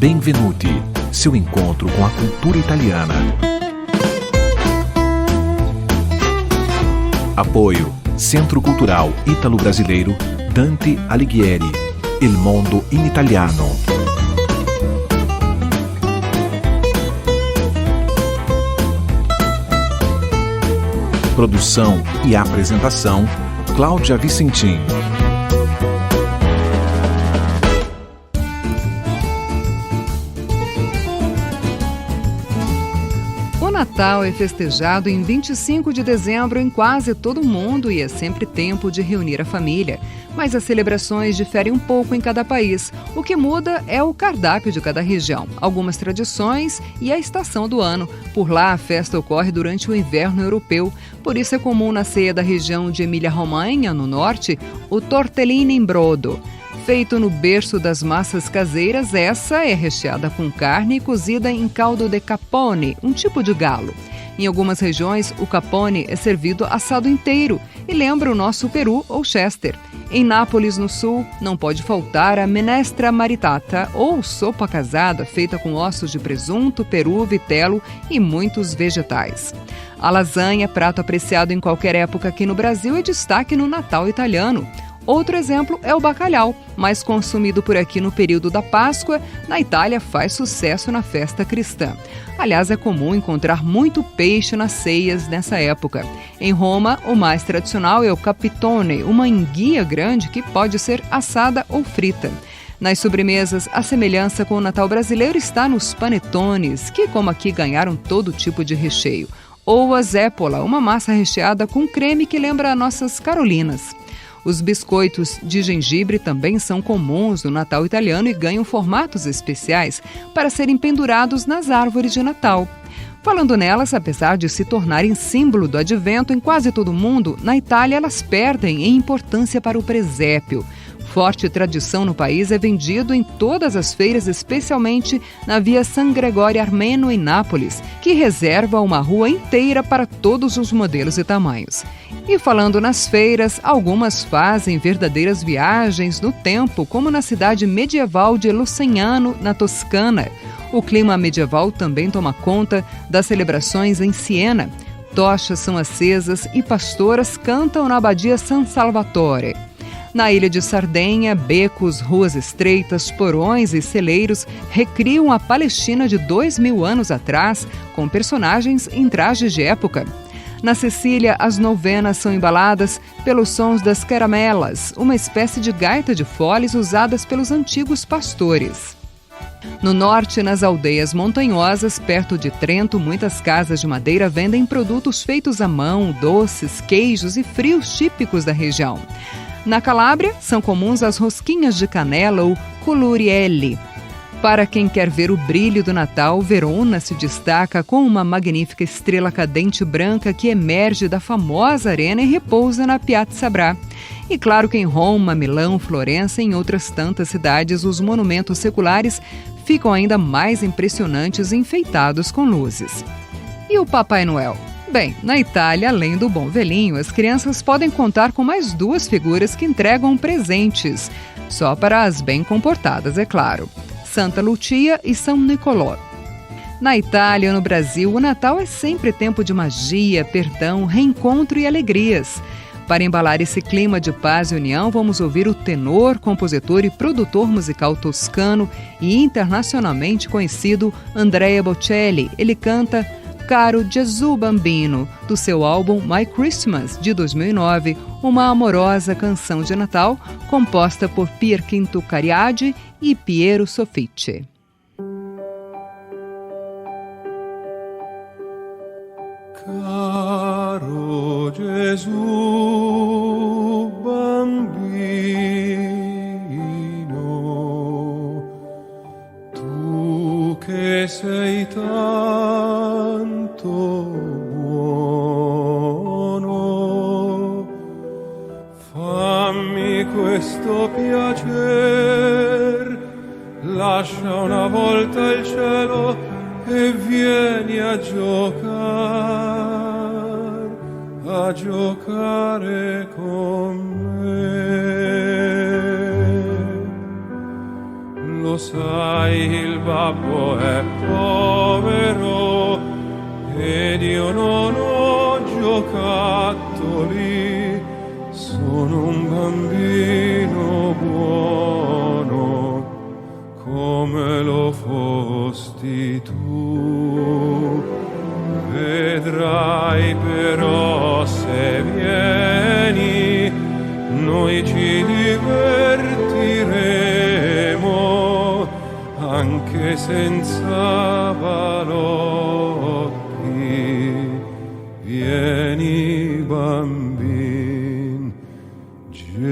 Benvenuti, seu encontro com a cultura italiana. Apoio Centro Cultural Ítalo-Brasileiro Dante Alighieri, Il Mondo in Italiano. Produção e apresentação, Cláudia Vicentim. O Natal é festejado em 25 de dezembro em quase todo o mundo e é sempre tempo de reunir a família. Mas as celebrações diferem um pouco em cada país. O que muda é o cardápio de cada região, algumas tradições e a estação do ano. Por lá, a festa ocorre durante o inverno europeu. Por isso é comum na ceia da região de Emília-Romanha, no norte, o tortellini in brodo. Feito no berço das massas caseiras, essa é recheada com carne e cozida em caldo de capone, um tipo de galo. Em algumas regiões, o capone é servido assado inteiro e lembra o nosso peru ou chester. Em Nápoles, no sul, não pode faltar a menestra maritata, ou sopa casada feita com ossos de presunto, peru, vitelo e muitos vegetais. A lasanha, prato apreciado em qualquer época aqui no Brasil, é destaque no Natal italiano. Outro exemplo é o bacalhau, mais consumido por aqui no período da Páscoa. Na Itália faz sucesso na festa cristã. Aliás, é comum encontrar muito peixe nas ceias nessa época. Em Roma, o mais tradicional é o capitone, uma enguia grande que pode ser assada ou frita. Nas sobremesas, a semelhança com o Natal brasileiro está nos panetones, que, como aqui, ganharam todo tipo de recheio. Ou a zépola, uma massa recheada com creme que lembra nossas carolinas. Os biscoitos de gengibre também são comuns no Natal italiano e ganham formatos especiais para serem pendurados nas árvores de Natal. Falando nelas, apesar de se tornarem símbolo do advento em quase todo o mundo, na Itália elas perdem em importância para o presépio. Forte tradição no país, é vendido em todas as feiras, especialmente na Via San Gregório Armeno em Nápoles, que reserva uma rua inteira para todos os modelos e tamanhos. E falando nas feiras, algumas fazem verdadeiras viagens no tempo, como na cidade medieval de Lucignano, na Toscana. O clima medieval também toma conta das celebrações em Siena. Tochas são acesas e pastoras cantam na abadia San Salvatore. Na ilha de Sardenha, becos, ruas estreitas, porões e celeiros recriam a Palestina de 2000 anos atrás, com personagens em trajes de época. Na Sicília, as novenas são embaladas pelos sons das caramelas, uma espécie de gaita de foles usadas pelos antigos pastores. No norte, nas aldeias montanhosas, perto de Trento, muitas casas de madeira vendem produtos feitos à mão, doces, queijos e frios típicos da região. Na Calábria, são comuns as rosquinhas de canela ou colurielli. Para quem quer ver o brilho do Natal, Verona se destaca com uma magnífica estrela cadente branca que emerge da famosa arena e repousa na Piazza Bra. E claro que em Roma, Milão, Florença e em outras tantas cidades, os monumentos seculares ficam ainda mais impressionantes e enfeitados com luzes. E o Papai Noel? Bem, na Itália, além do bom velhinho, as crianças podem contar com mais duas figuras que entregam presentes, só para as bem comportadas, é claro. Santa Lucia e São Nicolò. Na Itália e no Brasil, o Natal é sempre tempo de magia, perdão, reencontro e alegrias. Para embalar esse clima de paz e união, vamos ouvir o tenor, compositor e produtor musical toscano e internacionalmente conhecido Andrea Bocelli. Ele canta Caro Gesù Bambino, do seu álbum My Christmas, de 2009, uma amorosa canção de Natal composta por Pier Quinto Cariadi e Piero Soffici. Caro Gesù Bambino, tu che sei tanto buono, fammi questo piacer, lascia una volta il cielo e vieni a giocare con me. lo sai, il babbo è povero ed io non ho giocattoli, sono un bambino buono come lo fosti tu. Vedrai però se vieni, noi ci divertiremo anche senza balocchi. Vieni bambin Gesù.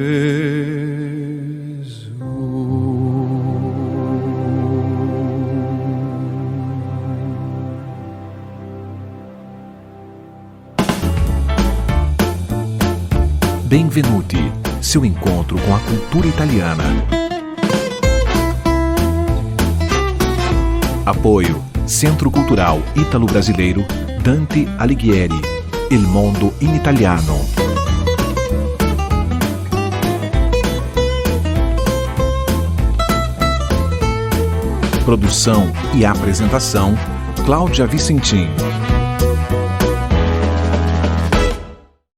Benvenuti, seu encontro com a cultura italiana. Apoio Centro Cultural Ítalo-Brasileiro Dante Alighieri, Il Mondo in Italiano. Produção e apresentação, Cláudia Vicentim.